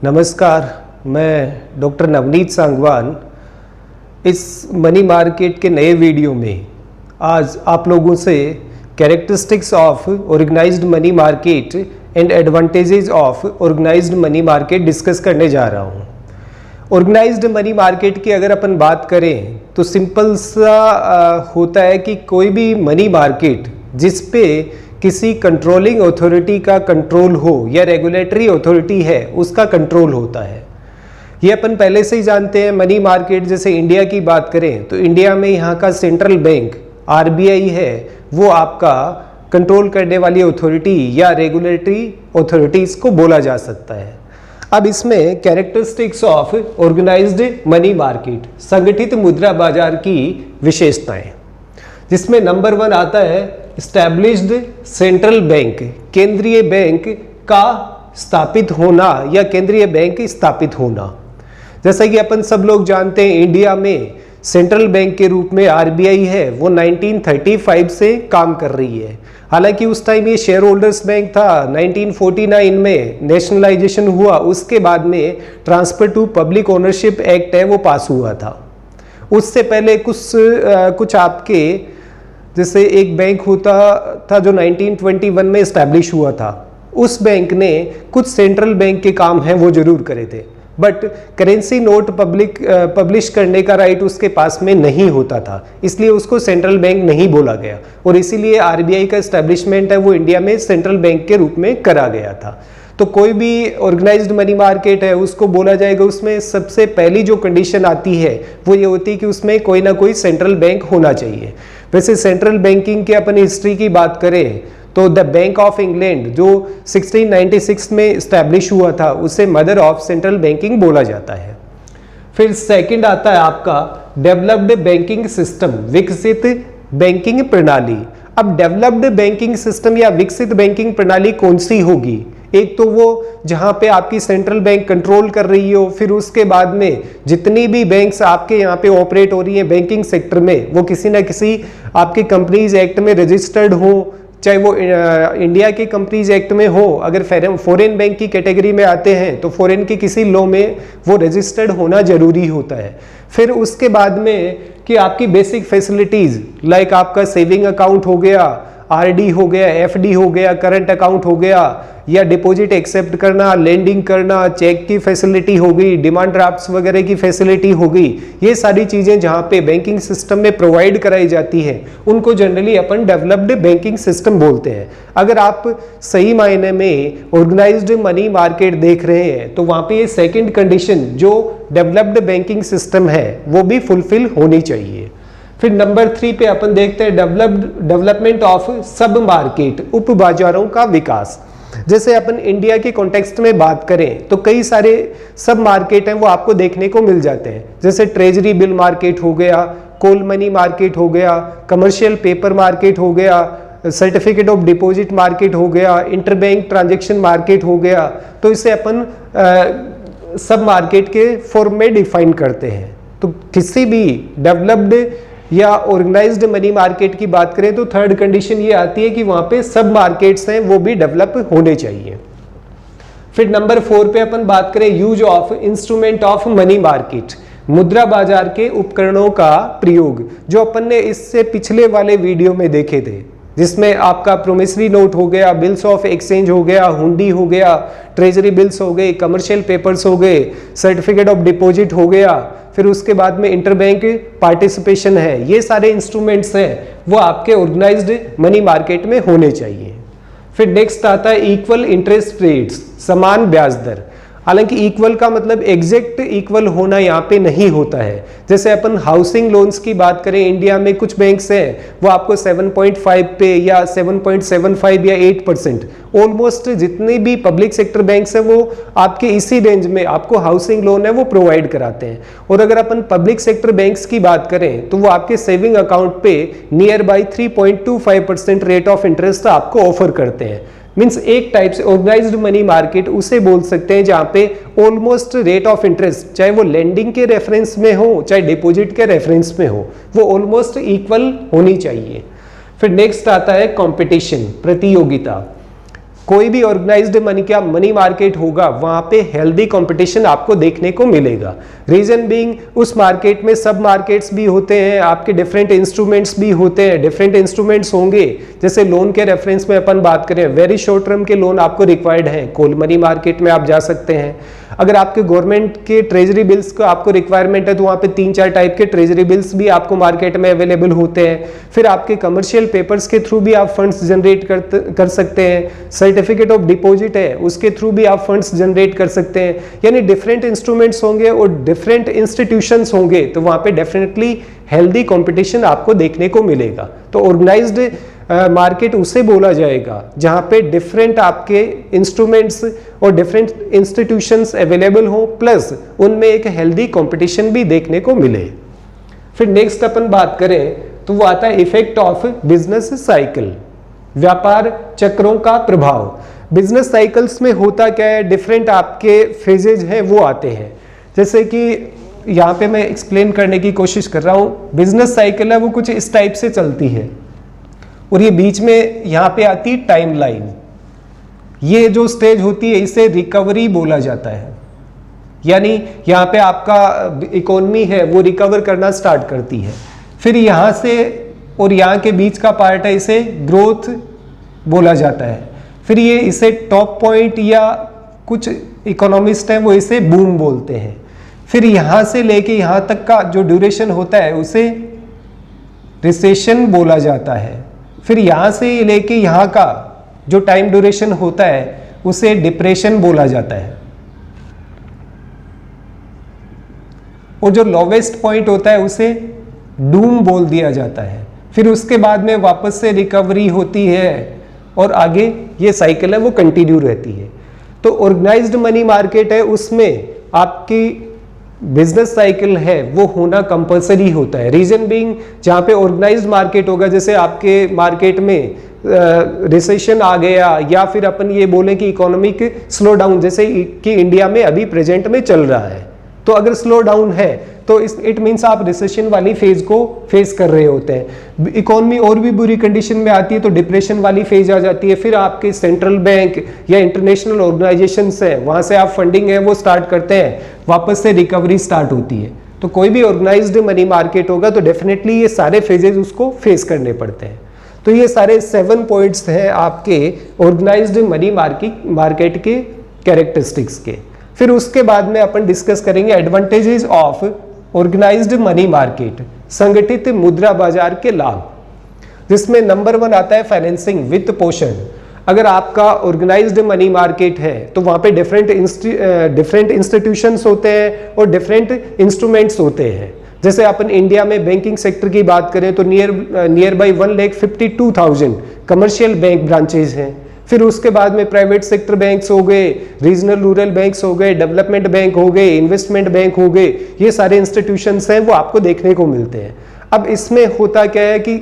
नमस्कार, मैं डॉक्टर नवनीत सांगवान इस मनी मार्केट के नए वीडियो में आज आप लोगों से characteristics of organised money market and advantages of organised money market discuss करने जा रहा हूँ। ऑर्गेनाइज्ड मनी मार्केट की अगर अपन बात करें तो सिंपल सा होता है कि कोई भी मनी मार्केट जिस पे किसी कंट्रोलिंग अथॉरिटी का कंट्रोल हो या रेगुलेटरी अथॉरिटी है उसका कंट्रोल होता है। ये अपन पहले से ही जानते हैं। मनी मार्केट जैसे इंडिया की बात करें तो इंडिया में यहाँ का सेंट्रल बैंक आरबीआई है, वो आपका कंट्रोल करने वाली अथॉरिटी या रेगुलेटरी अथॉरिटीज को बोला जा सकता है। अब इसमें characteristics of organised money market, संगठित मुद्रा बाजार की विशेषताएं, जिसमें नंबर 1 आता है एस्टैब्लिश्ड सेंट्रल बैंक, केंद्रीय बैंक का स्थापित होना या केंद्रीय बैंक स्थापित होना। जैसा कि अपन सब लोग जानते हैं इंडिया में सेंट्रल बैंक के रूप में आरबीआई है, वो 1935 से काम कर रही है। हालांकि उस टाइम ये शेयर होल्डर्स बैंक था। 1949 में नेशनलाइजेशन हुआ, उसके बाद में transfer to public ownership act है वो पास हुआ था। उससे पहले कुछ आपके जैसे एक बैंक होता था जो 1921 में इस्टेब्लिश हुआ था। उस बैंक ने कुछ सेंट्रल बैंक के काम हैं वो जरूर करे थे, बट करेंसी नोट पब्लिश करने का राइट उसके पास में नहीं होता था, इसलिए उसको सेंट्रल बैंक नहीं बोला गया और इसीलिए आरबीआई का एस्टेब्लिशमेंट है वो इंडिया में सेंट्रल बैंक के रूप में करा गया था। तो कोई भी ऑर्गेनाइज्ड मनी मार्केट है उसको बोला जाएगा, उसमें सबसे पहली जो कंडीशन आती है वो ये होती है कि उसमें कोई ना कोई सेंट्रल बैंक होना चाहिए। वैसे सेंट्रल बैंकिंग की अपन हिस्ट्री की बात करें तो द बैंक ऑफ इंग्लैंड जो 1696 में इस्टेब्लिश हुआ था उसे मदर ऑफ सेंट्रल बैंकिंग बोला जाता है। फिर सेकंड आता है आपका डेवलप्ड बैंकिंग सिस्टम, विकसित बैंकिंग प्रणाली। अब डेवलप्ड बैंकिंग सिस्टम या विकसित बैंकिंग प्रणाली कौन सी होगी? एक तो वो जहां पे आपकी सेंट्रल बैंक कंट्रोल कर रही हो, फिर उसके बाद में जितनी भी बैंक्स आपके यहाँ पे ऑपरेट हो रही हैं बैंकिंग सेक्टर में वो किसी ना किसी आपके कंपनीज एक्ट में रजिस्टर्ड हो, चाहे वो इंडिया के कंपनीज एक्ट में हो। अगर फॉरेन बैंक की कैटेगरी में आते हैं तो फॉरेन के किसी लॉ में वो रजिस्टर्ड होना जरूरी होता है। फिर उसके बाद में कि आपकी बेसिक फैसिलिटीज लाइक आपका सेविंग अकाउंट हो गया, आरडी हो गया, एफडी हो गया, करंट अकाउंट हो गया, या डिपॉजिट एक्सेप्ट करना, लेंडिंग करना, चेक की फैसिलिटी हो गई, डिमांड ड्राफ्ट्स वगैरह की फैसिलिटी हो गई। ये सारी चीजें जहां पे बैंकिंग सिस्टम में प्रोवाइड कराई जाती है उनको जनरली अपन डेवलप्ड बैंकिंग सिस्टम बोलते हैं। अगर आप सही मायने में ऑर्गेनाइज्ड मनी मार्केट देख रहे हैं तो वहां पे ये सेकंड कंडीशन जो डेवलप्ड बैंकिंग सिस्टम है वो भी फुलफिल होनी चाहिए। फिर नंबर 3 पे अपन देखते हैं डेवलपमेंट ऑफ सब मार्केट, उप बाजारों का विकास। जैसे अपन इंडिया के कॉन्टेक्स्ट में बात करें तो कई सारे सब मार्केट हैं वो आपको देखने को मिल जाते हैं। जैसे ट्रेजरी बिल मार्केट हो गया, कोल मनी मार्केट हो गया, कमर्शियल पेपर मार्केट हो गया, सर्टिफिकेट ऑफ डिपॉजिट मार्केट हो गया, इंटरबैंक ट्रांजैक्शन मार्केट हो गया। तो इसे अपन सब मार्केट के फॉर्म में डिफाइन करते हैं। तो किसी भी डेवलप्ड या ऑर्गेनाइज्ड मनी मार्केट की बात करें तो थर्ड कंडीशन ये आती है कि वहां पे सब मार्केट्स हैं वो भी डेवलप होने चाहिए। फिर नंबर 4 पे अपन बात करें use of instrument of money market, मुद्रा बाजार के उपकरणों का प्रयोग, जो अपन ने इससे पिछले वाले वीडियो में देखे थे, जिसमें आपका प्रोमिसरी नोट हो गया, बिल्स ऑफ एक्सचेंज हो गया, हुंडी हो गया, ट्रेजरी बिल्स हो गए, कमर्शियल पेपर्स हो गए, सर्टिफिकेट ऑफ डिपॉजिट हो गया, फिर उसके बाद में इंटरबैंक पार्टिसिपेशन है। ये सारे इंस्ट्रूमेंट्स हैं वो आपके ऑर्गेनाइज्ड मनी मार्केट में होने चाहिए। फिर नेक्स्ट आता है इक्वल इंटरेस्ट रेट्स, समान ब्याज दर। हालांकि इक्वल का मतलब एग्जैक्ट इक्वल होना यहाँ पे नहीं होता है। जैसे अपन हाउसिंग लोन्स की बात करें, इंडिया में कुछ बैंक्स हैं वो आपको 7.5 पे या 7.75 या 8%, ऑलमोस्ट जितने भी पब्लिक सेक्टर बैंक्स हैं वो आपके इसी रेंज में आपको हाउसिंग लोन है वो प्रोवाइड कराते हैं। और अगर अपन पब्लिक सेक्टर बैंक्स की बात करें तो वो आपके सेविंग अकाउंट पे near by 3.25% rate of interest आपको ऑफर करते हैं। मीन्स एक टाइप से ऑर्गेनाइज्ड मनी मार्केट उसे बोल सकते हैं जहां पे ऑलमोस्ट रेट ऑफ इंटरेस्ट, चाहे वो लेंडिंग के रेफरेंस में हो चाहे डिपॉजिट के रेफरेंस में हो, वो ऑलमोस्ट इक्वल होनी चाहिए। फिर नेक्स्ट आता है कंपटीशन, प्रतियोगिता। कोई भी ऑर्गेनाइज्ड मनी मार्केट होगा वहां पे हेल्दी कंपटीशन आपको देखने को मिलेगा। रीजन बीइंग उस मार्केट में सब मार्केट्स भी होते हैं, आपके डिफरेंट इंस्ट्रूमेंट्स भी होते हैं। डिफरेंट इंस्ट्रूमेंट्स होंगे, जैसे लोन के रेफरेंस में अपन बात करें, वेरी शॉर्ट टर्म के लोन आपको रिक्वायर्ड है, कोल मनी मार्केट में आप जा सकते हैं। अगर आपके गवर्नमेंट के ट्रेजरी बिल्स को आपको रिक्वायरमेंट है तो वहाँ पे 3-4 टाइप के ट्रेजरी बिल्स भी आपको मार्केट में अवेलेबल होते हैं। फिर आपके कमर्शियल पेपर्स के थ्रू भी आप फंड्स जनरेट कर सकते हैं। सर्टिफिकेट ऑफ डिपॉजिट है, उसके थ्रू भी आप फंड्स जनरेट कर सकते हैं। यानी डिफरेंट इंस्ट्रूमेंट्स होंगे और डिफरेंट इंस्टीट्यूशंस होंगे, तो वहाँ पे डेफिनेटली हेल्दी कंपटीशन आपको देखने को मिलेगा। तो ऑर्गेनाइज्ड मार्केट उसे बोला जाएगा जहां पे डिफरेंट आपके इंस्ट्रूमेंट्स और डिफरेंट इंस्टीट्यूशंस अवेलेबल हो, प्लस उनमें एक हेल्दी कंपटीशन भी देखने को मिले। फिर नेक्स्ट अपन बात करें तो वो आता है इफेक्ट ऑफ बिजनेस साइकिल, व्यापार चक्रों का प्रभाव। बिजनेस साइकिल्स में होता क्या है, डिफरेंट आपके फेजेज हैं वो आते हैं। जैसे कि यहाँ पे मैं एक्सप्लेन करने की कोशिश कर रहा हूँ। बिजनेस साइकिल है वो कुछ इस टाइप से चलती है और ये बीच में यहाँ पे आती टाइम लाइन। ये जो स्टेज होती है इसे रिकवरी बोला जाता है। यानी यहाँ पे आपका इकोनॉमी है वो रिकवर करना स्टार्ट करती है। फिर यहाँ से और यहाँ के बीच का पार्ट है, इसे ग्रोथ बोला जाता है। फिर ये इसे टॉप पॉइंट या कुछ इकोनॉमिस्ट हैं वो इसे बूम बोलते हैं। फिर यहाँ से लेके यहाँ तक का जो ड्यूरेशन होता है उसे रिसेशन बोला जाता है। फिर यहाँ से लेके यहाँ का जो टाइम ड्यूरेशन होता है उसे डिप्रेशन बोला जाता है। और जो लोवेस्ट पॉइंट होता है उसे डूम बोल दिया जाता है। फिर उसके बाद में वापस से रिकवरी होती है और आगे ये साइकिल है वो कंटिन्यू रहती है। तो ऑर्गेनाइज्ड मनी मार्केट है, उसमें आपकी बिजनेस साइकिल है वो होना कंपलसरी होता है। रीजन बीइंग जहाँ पे ऑर्गेनाइज्ड मार्केट होगा, जैसे आपके मार्केट में रिसेशन आ गया या फिर अपन ये बोलें कि इकोनॉमिक स्लो डाउन जैसे कि इंडिया में अभी प्रेजेंट में चल रहा है, तो अगर स्लो डाउन है तो इट मीन्स आप रिसेशन वाली फेज को फेस कर रहे होते हैं। इकोनॉमी और भी बुरी कंडीशन में आती है तो डिप्रेशन वाली फेज आ जाती है। फिर आपके सेंट्रल बैंक या इंटरनेशनल ऑर्गेनाइजेशंस है वहां से आप फंडिंग है वो स्टार्ट करते हैं, वापस से रिकवरी स्टार्ट होती है। तो कोई भी ऑर्गेनाइज्ड मनी मार्केट होगा तो डेफिनेटली ये सारे फेजेस उसको फेस करने पड़ते हैं। तो ये सारे 7 पॉइंट्स हैं आपके ऑर्गेनाइज्ड मनी मार्केट के कैरेक्टरिस्टिक्स के। फिर उसके बाद में अपन डिस्कस करेंगे advantages of organised money market, संगठित मुद्रा बाजार के लाभ, जिसमें नंबर 1 आता है फाइनेंसिंग, वित्त पोषण। अगर आपका ऑर्गेनाइज्ड मनी मार्केट है तो वहां पे डिफरेंट इंस्टीट्यूशंस होते हैं और डिफरेंट इंस्ट्रूमेंट्स होते हैं। जैसे अपन इंडिया में बैंकिंग सेक्टर की बात करें तो near by 1,52,000 commercial bank branches हैं। फिर उसके बाद में प्राइवेट सेक्टर बैंक्स हो गए, रीजनल रूरल बैंक्स हो गए, डेवलपमेंट बैंक हो गए, इन्वेस्टमेंट बैंक हो गए, ये सारे इंस्टीट्यूशंस हैं वो आपको देखने को मिलते हैं। अब इसमें होता क्या है कि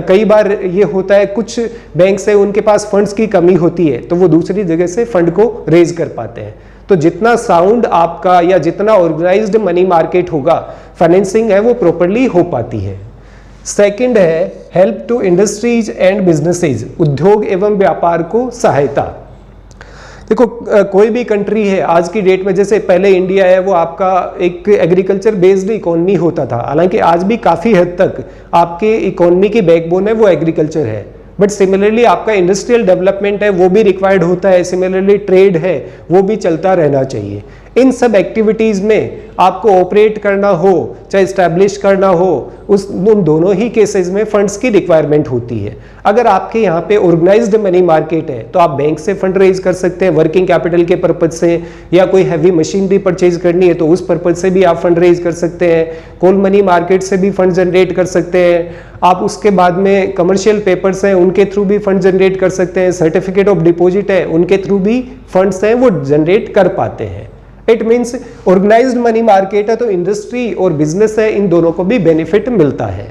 कई बार ये होता है कुछ बैंक्स है उनके पास फंड्स की कमी होती है तो वो दूसरी जगह से फंड को रेज कर पाते हैं। तो जितना साउंड आपका या जितना ऑर्गेनाइज्ड मनी मार्केट होगा, फाइनेंसिंग है वो प्रॉपरली हो पाती है। सेकंड है help to industries and businesses, उद्योग एवं व्यापार को सहायता। देखो कोई भी कंट्री है आज की डेट में, जैसे पहले इंडिया है वो आपका एक एग्रीकल्चर बेस्ड इकोनॉमी होता था, हालांकि आज भी काफ़ी हद तक आपके इकोनॉमी की बैकबोन है वो एग्रीकल्चर है। बट सिमिलरली आपका इंडस्ट्रियल डेवलपमेंट है वो भी रिक्वायर्ड होता है, सिमिलरली ट्रेड है वो भी चलता रहना चाहिए। इन सब एक्टिविटीज़ में आपको ऑपरेट करना हो चाहे इस्टेब्लिश करना हो, उन दोनों ही केसेस में फंड्स की रिक्वायरमेंट होती है। अगर आपके यहाँ पे ऑर्गेनाइज्ड मनी मार्केट है तो आप बैंक से फंड रेज कर सकते हैं वर्किंग कैपिटल के पर्पज से, या कोई हैवी मशीनरी परचेज करनी है तो उस पर्पज से भी आप फंड रेज कर सकते हैं। कोल मनी मार्केट से भी फंड जनरेट कर सकते हैं आप। उसके बाद में कमर्शियल पेपर्स हैं उनके थ्रू भी फंड जनरेट कर सकते हैं। सर्टिफिकेट ऑफ डिपॉजिट है उनके थ्रू भी फंड्स हैं वो जनरेट कर पाते हैं। It means organised money market है तो इंडस्ट्री और बिजनेस है इन दोनों को भी बेनिफिट मिलता है।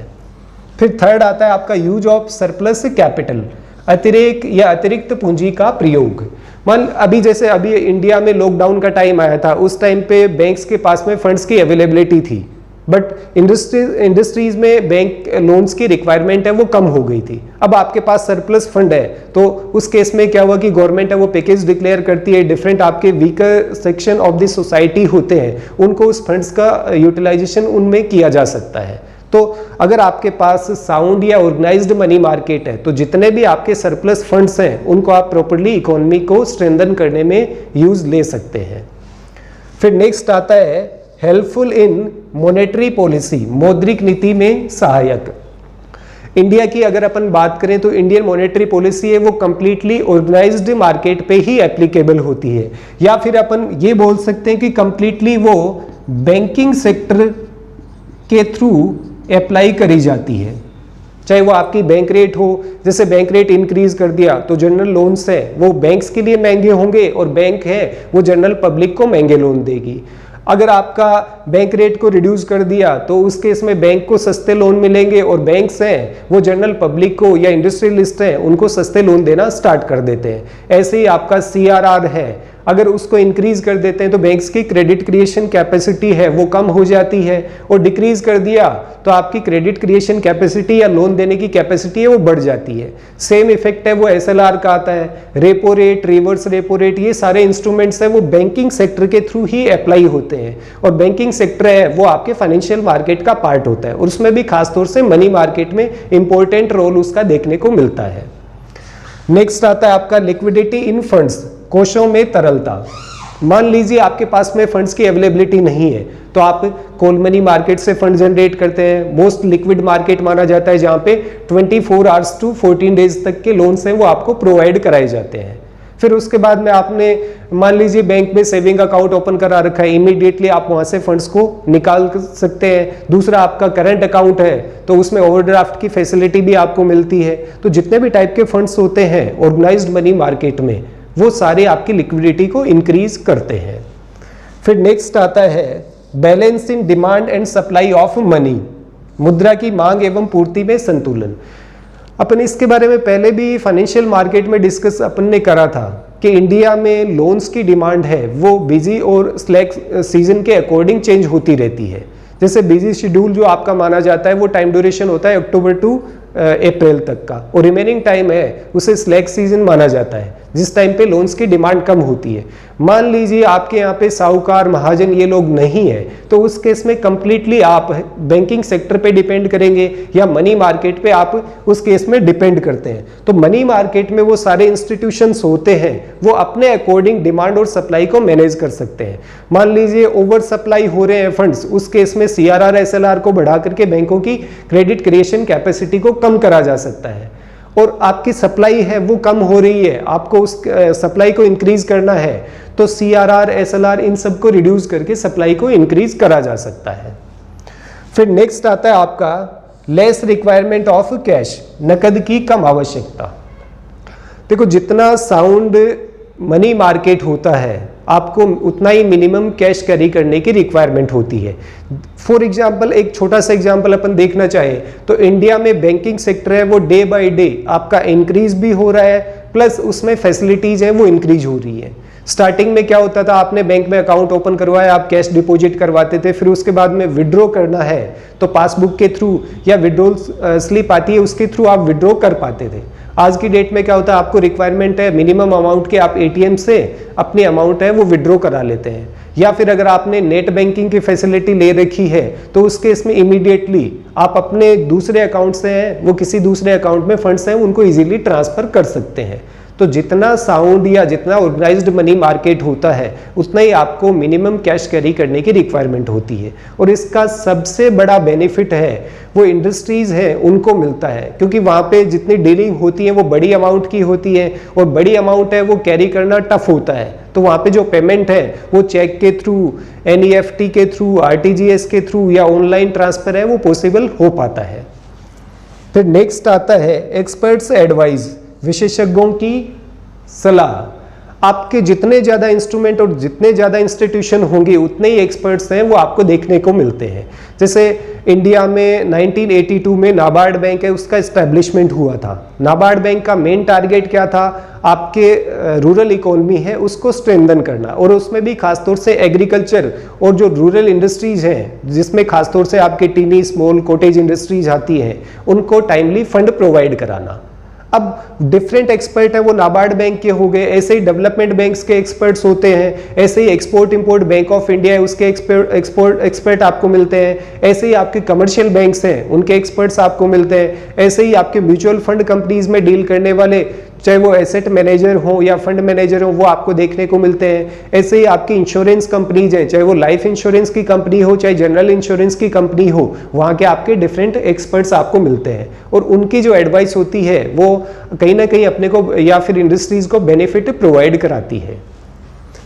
फिर थर्ड आता है आपका यूज ऑफ सरप्लस कैपिटल, अतिरिक्त पूंजी का प्रयोग। मान अभी जैसे इंडिया में लॉकडाउन का टाइम आया था, उस टाइम पे बैंक्स के पास में फंड्स की अवेलेबिलिटी थी, बट इंडस्ट्रीज में बैंक लोन्स की रिक्वायरमेंट है वो कम हो गई थी। अब आपके पास सरप्लस फंड है तो उस केस में क्या हुआ कि गवर्नमेंट है वो पैकेज डिक्लेयर करती है, डिफरेंट आपके weaker section of the society होते हैं उनको उस फंड्स का यूटिलाइजेशन उनमें किया जा सकता है। तो अगर आपके पास साउंड या ऑर्गेनाइज्ड मनी मार्केट है तो जितने भी आपके सरप्लस फंड्स हैं उनको आप प्रॉपर्ली इकोनॉमी को स्ट्रेंथन करने में यूज ले सकते हैं। फिर नेक्स्ट आता है हेल्पफुल इन मॉनेटरी पॉलिसी, मौद्रिक नीति में सहायक। इंडिया की अगर अपन बात करें तो इंडियन मॉनेटरी पॉलिसी है वो कंप्लीटली ऑर्गेनाइज्ड मार्केट पे ही एप्लीकेबल होती है, या फिर अपन ये बोल सकते हैं कि कंप्लीटली वो बैंकिंग सेक्टर के थ्रू अप्लाई करी जाती है। चाहे वो आपकी बैंक रेट हो, जैसे बैंक रेट इंक्रीज कर दिया तो जनरल लोन्स है वो बैंक्स के लिए महंगे होंगे और बैंक है वो जनरल पब्लिक को महंगे लोन देगी। अगर आपका बैंक रेट को रिड्यूस कर दिया तो उस केस में बैंक को सस्ते लोन मिलेंगे और बैंक्स हैं वो जनरल पब्लिक को या इंडस्ट्रियलिस्ट हैं उनको सस्ते लोन देना स्टार्ट कर देते हैं। ऐसे ही आपका CRR है, अगर उसको इंक्रीज कर देते हैं तो बैंक्स की क्रेडिट क्रिएशन कैपेसिटी है वो कम हो जाती है, और डिक्रीज कर दिया तो आपकी क्रेडिट क्रिएशन कैपेसिटी या लोन देने की कैपेसिटी है वो बढ़ जाती है। सेम इफेक्ट है वो SLR का आता है। Repo rate, reverse repo rate, ये सारे इंस्ट्रूमेंट्स हैं वो बैंकिंग सेक्टर के थ्रू ही अप्लाई होते हैं, और बैंकिंग सेक्टर है वो आपके फाइनेंशियल मार्केट का पार्ट होता है और उसमें भी खासतौर से मनी मार्केट में इंपॉर्टेंट रोल उसका देखने को मिलता है। नेक्स्ट आता है आपका लिक्विडिटी इन फंड्स, कोषों में तरलता। मान लीजिए आपके पास में फंड्स की अवेलेबिलिटी नहीं है तो आप कोल मनी मार्केट से फंड जनरेट करते हैं। मोस्ट लिक्विड मार्केट माना जाता है जहां पे 24 आवर्स टू 14 डेज तक के लोन्स हैं वो आपको प्रोवाइड कराए जाते हैं। फिर उसके बाद में आपने मान लीजिए बैंक में सेविंग अकाउंट ओपन करा रखा है, इमीडिएटली आप वहां से फंड्स को निकाल सकते हैं। दूसरा आपका करंट अकाउंट है तो उसमें ओवरड्राफ्ट की फैसिलिटी भी आपको मिलती है। तो जितने भी टाइप के फंड्स होते हैं ऑर्गेनाइज्ड मनी मार्केट में वो सारे आपकी लिक्विडिटी को इंक्रीज करते हैं। फिर नेक्स्ट आता है balance in demand and supply of money, मुद्रा की मांग एवं पूर्ति में संतुलन। अपन इसके बारे में पहले भी फाइनेंशियल मार्केट में डिस्कस अपन ने करा था कि इंडिया में लोन्स की डिमांड है वो बिजी और स्लैक सीजन के अकॉर्डिंग चेंज होती रहती है। जैसे बिजी शेड्यूल जो आपका माना जाता है वो टाइम ड्यूरेशन होता है अक्टूबर टू अप्रैल तक का, और रिमेनिंग टाइम है उसे स्लैक सीजन माना जाता है जिस टाइम पे लोन्स की डिमांड कम होती है। मान लीजिए आपके यहाँ पे साहूकार महाजन ये लोग नहीं है तो उस केस में कंप्लीटली आप बैंकिंग सेक्टर पे डिपेंड करेंगे या मनी मार्केट पे आप उस केस में डिपेंड करते हैं। तो मनी मार्केट में वो सारे इंस्टीट्यूशंस होते हैं वो अपने अकॉर्डिंग डिमांड और सप्लाई को मैनेज कर सकते हैं। मान लीजिए ओवर सप्लाई हो रहे हैं फंड्स, उस केस में CRR SLR को बढ़ा करके बैंकों की क्रेडिट क्रिएशन कैपेसिटी को कम करा जा सकता है। और आपकी सप्लाई है वो कम हो रही है, आपको उस सप्लाई को इंक्रीज करना है तो CRR SLR इन सब को रिड्यूस करके सप्लाई को इंक्रीज करा जा सकता है। फिर नेक्स्ट आता है आपका लेस रिक्वायरमेंट ऑफ कैश, नकद की कम आवश्यकता। देखो जितना साउंड मनी मार्केट होता है आपको उतना ही मिनिमम कैश कैरी करने की रिक्वायरमेंट होती है। फॉर एग्जांपल एक छोटा सा एग्जांपल अपन देखना चाहे तो इंडिया में बैंकिंग सेक्टर है वो डे बाय डे आपका इंक्रीज भी हो रहा है, प्लस उसमें फैसिलिटीज है वो इंक्रीज हो रही है। स्टार्टिंग में क्या होता था, आपने बैंक में अकाउंट ओपन करवाया, आप कैश डिपॉजिट करवाते थे, फिर उसके बाद में विड्रॉ करना है तो पासबुक के थ्रू या विड्रॉल स्लिप आती है उसके थ्रू आप विड्रॉ कर पाते थे। आज की डेट में क्या होता है, आपको रिक्वायरमेंट है मिनिमम अमाउंट के, आप ATM से अपनी अमाउंट है वो विड्रॉ करा लेते हैं, या फिर अगर आपने नेट बैंकिंग की फैसिलिटी ले रखी है तो उस केस में इमीडिएटली आप अपने दूसरे अकाउंट से हैं वो किसी दूसरे अकाउंट में फंड्स हैं उनको इजीली ट्रांसफर कर सकते हैं। तो जितना साउंड या जितना ऑर्गेनाइज्ड मनी मार्केट होता है उतना ही आपको मिनिमम कैश कैरी करने की रिक्वायरमेंट होती है, और इसका सबसे बड़ा बेनिफिट है वो इंडस्ट्रीज हैं उनको मिलता है, क्योंकि वहाँ पे जितनी डीलिंग होती है वो बड़ी अमाउंट की होती है और बड़ी अमाउंट है वो कैरी करना टफ होता है। तो वहाँ पे जो पेमेंट है वो चेक के थ्रू, NEFT के थ्रू, RTGS के थ्रू या ऑनलाइन ट्रांसफर है वो पॉसिबल हो पाता है। फिर नेक्स्ट आता है एक्सपर्ट्स एडवाइस, विशेषज्ञों की सलाह। आपके जितने ज़्यादा इंस्ट्रूमेंट और जितने ज़्यादा इंस्टीट्यूशन होंगे उतने ही एक्सपर्ट्स हैं वो आपको देखने को मिलते हैं। जैसे इंडिया में 1982 में नाबार्ड बैंक है, उसका इस्टेब्लिशमेंट हुआ था। नाबार्ड बैंक का मेन टारगेट क्या था? आपके रूरल इकोनॉमी है उसको स्ट्रेंथन करना, और उसमें भी खासतौर से एग्रीकल्चर और जो रूरल इंडस्ट्रीज हैं जिसमें खासतौर से आपके टीनी स्मॉल कॉटेज इंडस्ट्रीज आती हैं उनको टाइमली फंड प्रोवाइड कराना। अब डिफरेंट एक्सपर्ट है वो नाबार्ड बैंक के हो गए, ऐसे ही डेवलपमेंट बैंक्स के एक्सपर्ट्स होते हैं, ऐसे ही export import bank of India है उसके एक्सपर्ट आपको मिलते हैं, ऐसे ही आपके कमर्शियल बैंक्स हैं उनके एक्सपर्ट्स आपको मिलते हैं, ऐसे ही आपके म्यूचुअल फंड कंपनीज में डील करने वाले चाहे वो एसेट मैनेजर हो या फंड मैनेजर हो वो आपको देखने को मिलते हैं। ऐसे ही आपकी इंश्योरेंस कंपनीज हैं, चाहे वो लाइफ इंश्योरेंस की कंपनी हो चाहे जनरल इंश्योरेंस की कंपनी हो, वहाँ के आपके डिफरेंट एक्सपर्ट्स आपको मिलते हैं और उनकी जो एडवाइस होती है वो कहीं ना कहीं अपने को या फिर इंडस्ट्रीज को बेनिफिट प्रोवाइड कराती है।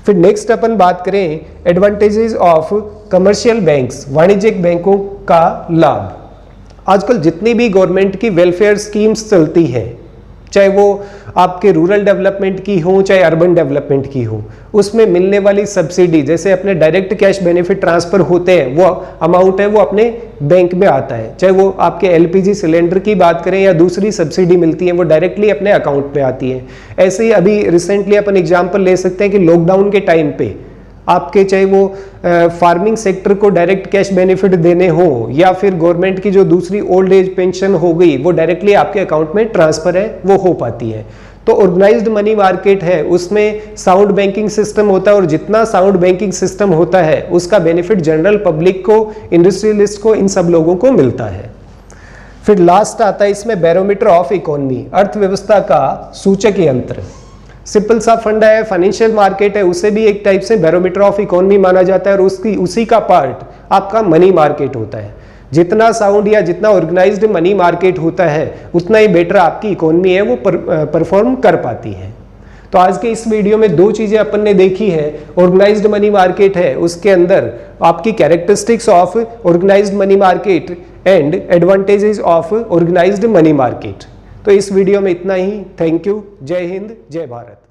फिर नेक्स्ट अपन बात करें एडवांटेजेस ऑफ कमर्शियल बैंक्स, वाणिज्यिक बैंकों का लाभ। आजकल जितनी भी गवर्नमेंट की वेलफेयर स्कीम्स चलती है, चाहे वो आपके रूरल डेवलपमेंट की हो चाहे अर्बन डेवलपमेंट की हो, उसमें मिलने वाली सब्सिडी जैसे अपने डायरेक्ट कैश बेनिफिट ट्रांसफर होते हैं वो अमाउंट है वो अपने बैंक में आता है। चाहे वो आपके एलपीजी सिलेंडर की बात करें या दूसरी सब्सिडी मिलती है वो डायरेक्टली अपने अकाउंट पे आती है। ऐसे ही अभी रिसेंटली अपन एग्जाम्पल ले सकते हैं कि लॉकडाउन के टाइम पे आपके चाहे वो फार्मिंग सेक्टर को डायरेक्ट कैश बेनिफिट देने हो या फिर गवर्नमेंट की जो दूसरी ओल्ड एज पेंशन हो गई वो डायरेक्टली आपके अकाउंट में ट्रांसफर है वो हो पाती है। तो ऑर्गेनाइज्ड मनी मार्केट है उसमें साउंड बैंकिंग सिस्टम होता है और जितना साउंड बैंकिंग सिस्टम होता है उसका बेनिफिट जनरल पब्लिक को, इंडस्ट्रियलिस्ट को, इन सब लोगों को मिलता है। फिर लास्ट आता है इसमें बैरोमीटर ऑफ इकोनॉमी, अर्थव्यवस्था का सूचक यंत्र। सिंपल सा फंड है, फाइनेंशियल मार्केट है, उसे भी एक टाइप से बैरोमीटर ऑफ इकोनॉमी माना जाता है और उसी का पार्ट आपका मनी मार्केट होता है। जितना साउंड या जितना ऑर्गेनाइज्ड मनी मार्केट होता है उतना ही बेटर आपकी इकोनॉमी है वो परफॉर्म कर पाती है। तो आज के इस वीडियो में दो चीजें अपन ने देखी है। ऑर्गेनाइज्ड मनी मार्केट है उसके अंदर आपकी characteristics of organised money market and advantages of organised money market. तो इस वीडियो में इतना ही। Thank you. जय हिंद, जय भारत।